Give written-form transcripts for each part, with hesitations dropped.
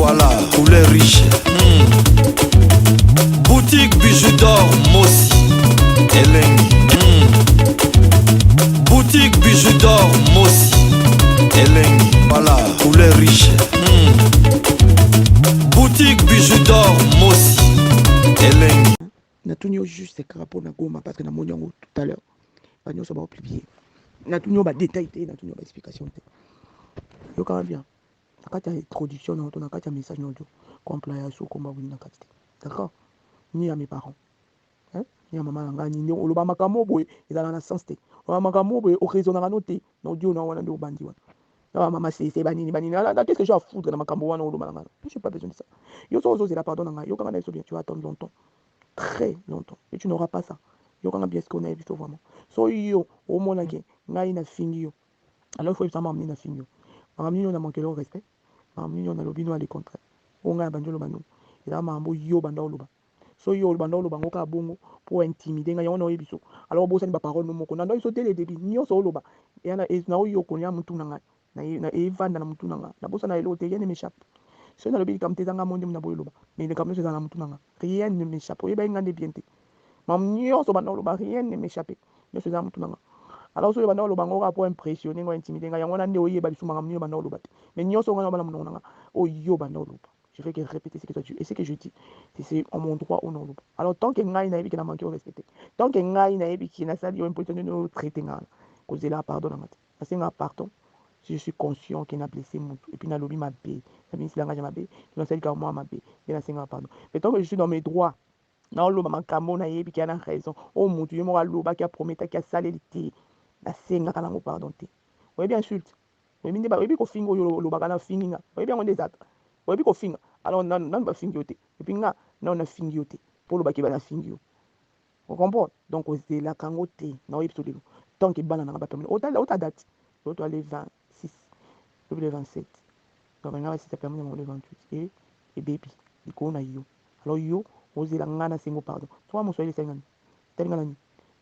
Voilà, poulet riche. Boutique bijoux d'or, Mossi, Elengi. Boutique bijoux d'or, Mossi, Elengi. Voilà, poulet riche. Boutique bijoux d'or, Mossi, Elengi. Natunio juste c'est crapaud na goma parce que na moniongo tout à l'heure. Bagno ça va publier. Natunio ba détail té, natunio ba explication té. Yo quand bien. Nakati ya introduction na to nakati ya message na audio. Compliance ou komba wini nakati té. D'accord? Ni à mes parents. Hein? Ni à maman nga ni oloba makambo boy, ezala na sens té. Oloba makambo boy, occasionera noté. Na audio na wana ndo bandi wana. Ah, maman c'est banini banini. Qu'est-ce que j'ai à foutre na makambo wana oloba nga? Je n'ai pas besoin de ça. Yo so c'est la pardon nga. Yo quand même bien tu vas attendre longtemps. Très longtemps. Et tu n'auras pas ça. Yo quand bien ce qu'on a vu vraiment. So yo au moins que ngai na fingi yo. Alors il faut ça m'amener na fingi yo. M'amener yo na manquer le respect. M'amener yo na lobino à le contraire. O ngai banjo lo banu. Et là mambo yo banda loba. So yo banda loba ngoka bongo pour intimider ngai on oyebiso. Alors bo sani ba parole no moko. Nando iso tele débit nyonso loba. Et na yo konya mutu na ngai. Na evanda na mutu na ngai. Na bosa na elo te yene m'échappe. Ce n'est pas le comme tes engagements mondiaux na boyloba. Mais les comme c'est dans la moutonanga. Rien ne m'échappe. Il y a une grande bien. Mamnio so bana loba rien ne m'échappe. Ne c'est dans la moutonanga. Alors so bana loba ngora pour impressionner ngo intimider nga yango na nde oye ba bisuma mamnio bana loba. Mais nyo so ngana bana munanga. O yo bana loba. Je fais que répéter ce que toi tu et ce que je dis. C'est en mon droit ou non loba. Alors tant que ngai na yebi que na manquer respecter. Tant que ngai na yebi que na sali yo important de traiter nga. Cause là pardon na ngati. Parce que pardon. Si je suis conscient qu'il a blessé mon et puis il a lobby ma paix, il a mis langage ma paix, il a dit qu'à moi ma paix, il a singa pardon. Mais tant que je suis dans mes droits, non l'eau m'a camo na yebi qui a raison. Oh mon Dieu, moi l'eau qui a promis qui a salé l'été, la singa kana mo pardon te. Oui bien insulte. Oui bien oui bien ko fingo yo lo bakana finga. Oui bien on des autres. Oui bien ko finga. Alors non ba fingo te. Et puis nga non na fingo te. Pour le baki ba na fingo. Vous comprenez? Donc c'est la kango te. Non yebso de. Tant que bana na ba permis. Autant date. L'autre les 26. Le 27. Donc, on va essayer de permis le 28. Et baby, il connaît yo. Alors, yo, osez la ngana singo pardon. Toi, mon soyez sengani. Tel ngana.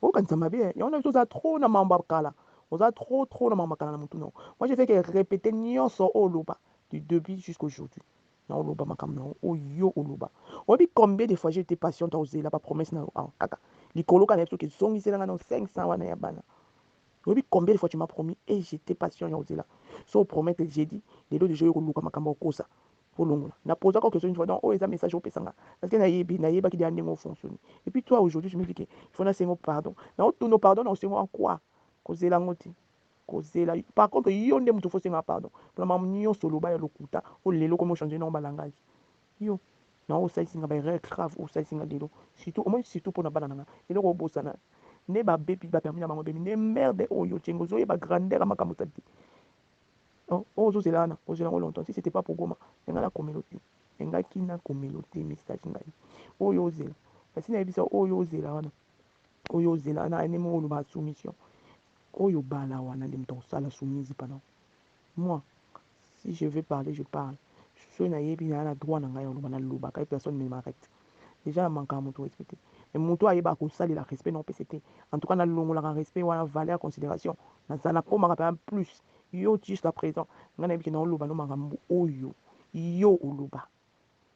Oh, quand ça m'a bien. Il y en a chose trop na mamba kala. On a trop na mamba kala na mutu non. Moi, j'ai fait que répéter nyonso oloba du début jusqu'aujourd'hui. Na oloba makam na o yo oloba. On dit combien de fois j'ai été patiente à oser la promesse na kaka. Likolo kana to ke zongi selanga na 500 wana ya bana. Oui, combien de fois tu m'as promis et j'étais patient à là. So promet que j'ai dit, les deux de jeux au Luka Makamba Kosa. Pour l'ongle. N'a posé encore question une fois, non, oh, ils ont un message au Pessanga. Parce que naïba qui dit un fonctionne. Et puis toi, aujourd'hui, je me dis qu'il faut un Seigneur pardon. Non, tous nos pardons, on sait en quoi. Causer la ngoti. Causer la. Par contre, il y a un démon, il faut Seigneur pardon. Pour la maman, solo, ba, lokuta, ou les locaux, changer non, langage. Yo. Non, ça, c'est un grave, ou ça, c'est un délo. Surtout, au moins, surtout pour la banane. Et le robot, ça ne ba baby ba permis na bango baby ne merde oyo chengo zo ba grandeur makambo tadi oh ozo zelana ozo zelana longtemps si c'était pas pour Goma nga la communauté nga kina communauté message ngai oyo zela parce na bisa oyo zela wana oyo zela na ene mo ba soumission oyo bala wana ndem to sala soumise pendant moi si je veux parler je parle so na yebi na droit na ngai on na loba kai personne ne m'arrête déjà manque à mon respecter mais mon toit est ko sali la respect non PCT en tout cas na longo la respect wala valeur considération na zala ko maka plus yo jusqu'à présent ngana bi na loba no makambo oyo yo oloba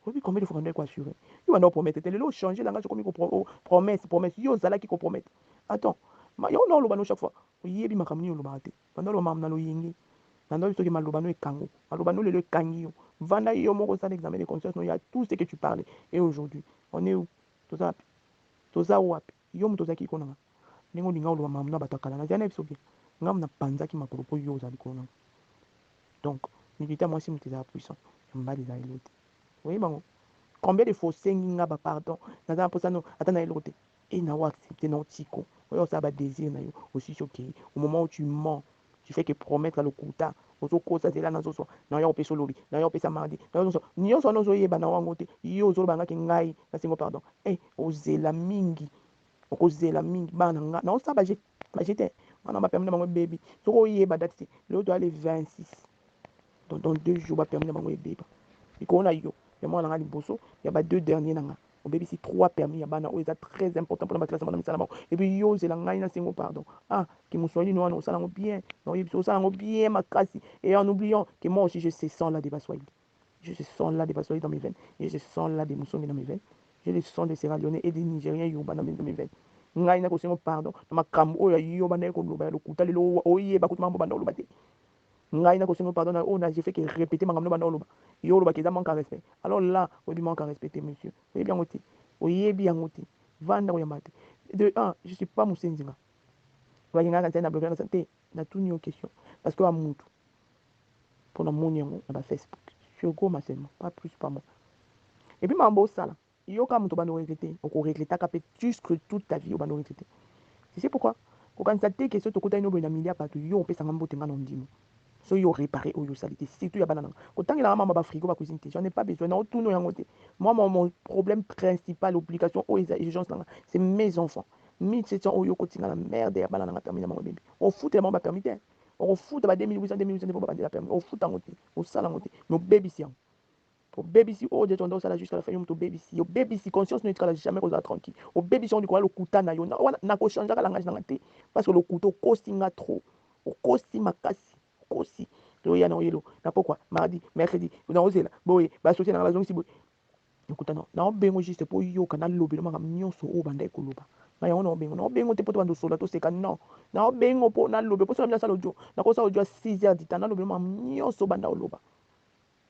oui combien de fois on est quoi assurer yo na promettre tele lo changer langage comme ko promesse yo zala qui ko promettre attends ma yo na loba no chaque fois yebi makamni yo loba te pendant lo mam na lo yingi nando soki maloba no ekango maloba no lelo ekangi yo vanda yo moko osala examen de conscience no ya tout ce que tu parlais et aujourd'hui on est où toza wapi yo moto ozalaki likolo nanga ndenge olinga oloba mamu na bato akala nazali na biso bien ngamu napanzaki makolo mpo yo oza likolo nanga donc militaire mwasi moto ezala puissant mbali eza eloko te oyebi bango combien de fois osengi nga bapardon naza na mposa no ata na eloko te e nawo accepte na otiko oyo osala badésir na yo osisi okei au moment où tu mens tu fais que promettre lokuta ozokosa nzela nazozwa na yo opesa olobi na yo opesa mardi nyonso wana ozoyeba na wango te yo ozolobangaki ngai nasengo pardon ozela mingi okozela mingi bana nga na osala bajete wana bapermis na bango ebebi soki oyeba date te lelo toya le 26 dans 2 jours bapermis na bango ebeba likolo na yo ya mwana nanga liboso ya ba 2 dernier nanga obebisi 3 permis ya bana oyo eza très important mpona baklasse bana misala bango epuis yo ozela ngai nasengo pardon ke moswahili wana osala yango bien naoyebi so osala yango bien makasi et en oubliant que moi aussi je se sens là de baswahili Je sens là des Baswahili dans mes veines. Et je sens là des Moussongi dans mes veines. Je le sens des Sierra Leone et des Nigériens Yoruba dans mes veines. Ngai na kosengo pardon. Na makambo oyo yoba na ekoloba lokuta lelo oyeba kutuma mbo banda oloba te. Ngai na kosengo pardon na on a j'ai fait que répéter makambo banda oloba. Yo oloba keza manque à respect. Alors là, on dit manque à respecter monsieur. Oyebi yango te. Oyebi yango te. Vanda oyamba te. De un, je suis pas Moussenzinga. Wakinga ka tena bloquer na santé. Na tout ni aux questions parce que amutu pour na moni yango na ba Facebook. Sur Goma seulement, pas plus pas moins. Et puis mambo ça là. Yo ka mutu bando regretter, on regretter ka peut jusque toute ta vie au bando regretter. Tu sais pourquoi? Ko kan saté que ce to kota ino bena milia pa to yo on peut sanga mbote ngana ndimo. So yo réparer oyo salité, surtout ya banana. Ko tangi la mama ba frigo ba cuisine, j'en ai pas besoin. Non tout no yango te. Moi mon problème principal, obligation aux exigences là, c'est mes enfants. 1700 oyo ko tinga la merde ya banana terminer mon bébé. On fout tellement ba permis. On fout ba 2800 2800 pour ba la permis. On fout en côté, au sala en côté. Mais baby si au baby si oh de ton ça jusqu'à la fin yo baby si au baby si conscience neutrale jamais qu'on tranquille. Au baby si on dit quoi le kuta na yo na ko changer la langage na te parce que le couteau costinga trop. Au costi makasi, costi. Le ya na yelo. Na pourquoi mardi, mercredi, on a osé là. Boy, ba sauter dans la zone si boy. Écoute non, na bengo juste pour yo kana lobe no mangam nyonso o banda ekoloba. Na yo no bengo te poto bando sola to seka non. Na bengo po na lobe po so na sala audio. Na ko sa audio 6h du temps na lobe mangam nyonso banda oloba.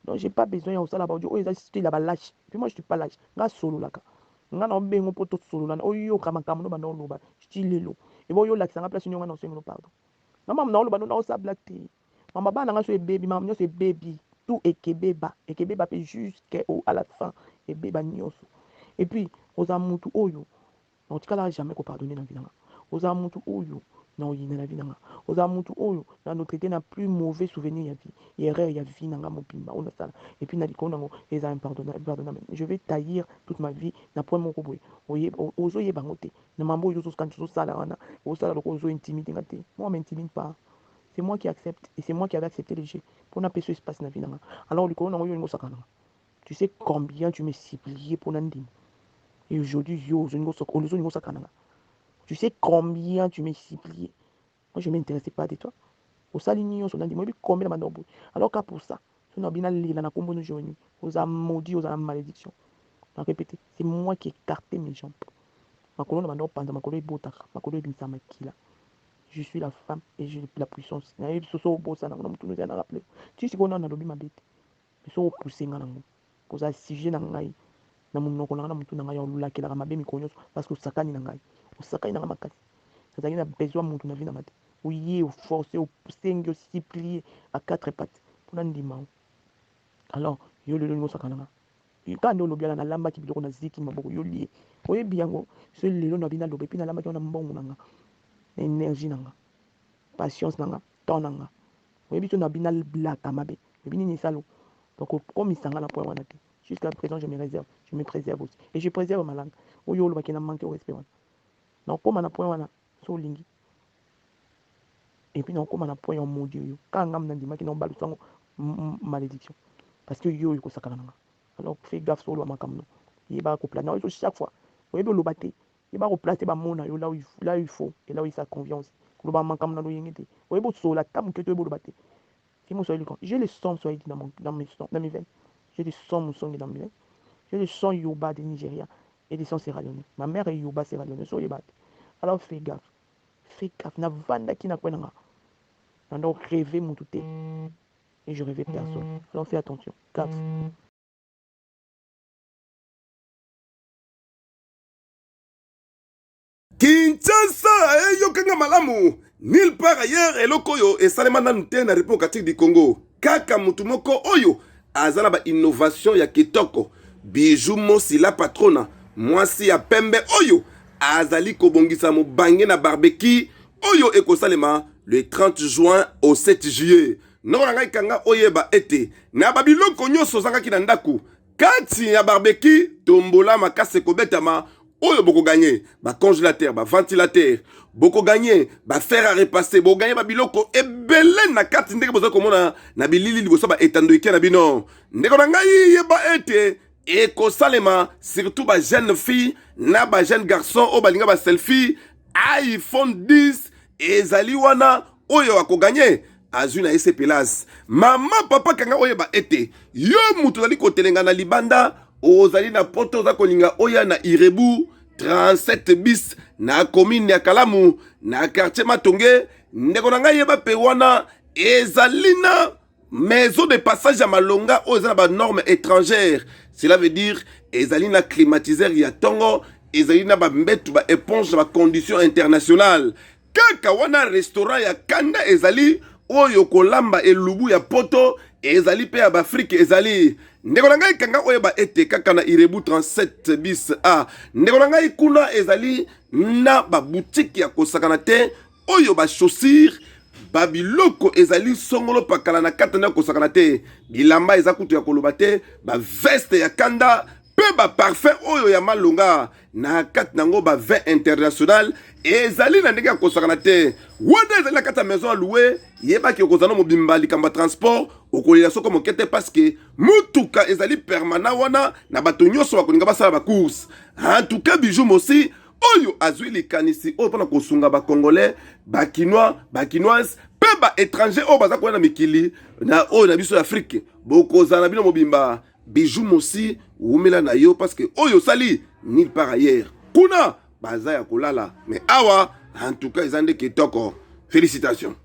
Donc j'ai pas besoin de ça là audio. Oh ils ont la lâche. Puis moi je suis pas lâche. Nga solo là ka. Nga na bengo po to solo là. Oh yo kama kama no banda oloba. Style lo. Et bon yo la sanga place nyonga na sengo pardon. Na mama na oloba no na sa black. Mama bana nga so baby, mama nyo c'est baby. Tout ekebeba pe jusqu'à la fin et beba nyonso. Et puis oza mutu oyo na otikala jamais ko pardonner na vie nanga. Oza mutu oyo na oyina na vie nanga. Oza mutu oyo na notre été na plus mauvais souvenir ya vie. Erreur ya vie nanga mobimba on a ça. Et puis na likona ngo eza impardonnable. Je vais taillir toute ma vie na point moko boye. Oye ozo ye bangote. Na mambo yo so skantu so sala wana. O sala loko ozo intimide ngate. Moi m'intimide pas. C'est moi qui accepte et c'est moi qui avais accepté le jeu pour n'a pas ce espace dans la vie. Alors le corona yo ngo sakana. Tu sais combien tu m'es supplié pour Nandine. Et aujourd'hui yo ngo sakana. Tu sais combien tu m'es supplié. Moi je m'intéressais pas de toi. Au salignon sur Nandine, moi combien de mandobo. Alors qu'à pour ça, tu n'as bien allé na kombo no journée. Aux a maudit aux a malédiction. On répété, c'est moi qui ai écarté mes jambes. Ma colonne m'a pas ma colonne botaka, ma colonne binsama kila. Je suis la femme et j'ai la puissance. Tu sais qu'on a lobby ma bête. Mais so poussé ngango. Koza sujet na ngai. Na munoko na mutu na ngai ya lula kela mabe mikonyo parce que sakani na ngai. O sakani na makasi. Ça a besoin mutu na vie na mate. Ouye, au forcer, au pousser, au supplier à quatre pattes. Pour n'andima. Alors, yo le ngo sakana. Quand on lobby na lamba ki biloko na ziki maboko yo lié. Oye biango, ce lelo na bina lobby na lamba ki na mbongo nanga. Énergie nanga, patience nanga, temps nanga. Vous voyez, on a bien le black à ma bé. Mais bien, salo. Donc, comme il s'en a la point, jusqu'à présent, je me réserve. Je me préserve aussi. Et je préserve ma langue. Ou yo, le qui n'a manqué au respect. Donc, comme on a point, so lingi. Et puis, non, comme on a point, on maudit yo. Quand on a dit, qui n'ont pas le sang, malédiction. Parce que yo, il faut ça. Alors, fais gaffe sur le macam. Il va couper. Non, il faut chaque fois. Vous voyez, le bâté. Il va replacer ma mona là où il faut et là où il sa confiance. Le ba mankam na lo yengete. Oye bo so la tam que tu bo bate. Si mon soyez j'ai le son soyez dans mes veines. J'ai le son mon son dans mes veines. J'ai le son Yoruba de Nigeria et le son Sierra Leone. Ma mère est Yoruba Sierra Leone so yebate. Alors fais gaffe. Fais gaffe na vanda ki na kwenanga. Na donc rêver mon tout et je rêvais personne. Alors fais attention. Gaffe. Kinshasa eyokanga malamu nulle part ailleurs eloko oyo esalema nanu te na république démocratique du Congo kaka mutu moko oyo aza na ba innovation ya kitoko Bijou Mosila patrona mwasi ya pembe oyo azali kobongisa mobange na barbecue oyo ekosalema le 30 juin au 7 juillet noko na ngai kanga oyeba ete na babiloko nyonso ozangaki na ndaku kati ya barbecue tombola makasi ekobetama oyo boko gagné ba congélateur ba ventilateur boko gagné ba fer à repasser boko gagné ba biloko ebele na kati ndenge boza komona na bilili liboso ba etandoike na bino ndeko na ngai yeba ete ekosalema surtout ba jeune fille na ba jeune garçon o balinga ba selfie iPhone 10 ezali wana oyo akoganye azwi na ye sepelas mama papa kanga oyeba ete yo mutu ozali kotelenga na libanda ozali na poto oza kolinga oya na Irebu 37 bis na commune ya Kalamu na quartier Matonge ndeko na ngai yeba pe wana ezali na maison de passage à Malonga oyo eza na ba normes étrangères. Cela veut dire ezali na climatiseur ya tongo, ezali na ba mbetu ba éponge na ba conditions internationales. Kaka wana restaurant ya kanda ezali oyo kolamba elubu ya poto ezali pe ya ba Afrique ezali. Ndeko na ngai kanga oyo ba ete kaka na Irebu 37 bis A. Ndeko na ngai kuna ezali na ba boutique ya kosakana te oyo ba chaussures babiloko ezali songolo pakala na kata na kosakana te bilamba eza kutu ya koloba te ba veste ya kanda pe ba parfum oyo ya malonga na kata nango ba vin international ezali na ndenge ya kosakana te wana ezali na kata maison à louer yebaki okozana mobimba likambo transport okolela soko mokete parce que mutuka ezali permanent wana na bato nyonso bakolinga basala ba course en tout cas Bijou Mosi oyo azwi likanisi oyo mpona kosunga bakongolais bakinois bakinoise pe baétranger oyo baza koya na mikili na oyo na biso ya Afrique bokozala na bino mobimba Bijou Mosi umela na yo parce que oyo osali nulle part ailleurs kuna baza ya kolala mais awa en tout cas eza nde kitoko félicitations.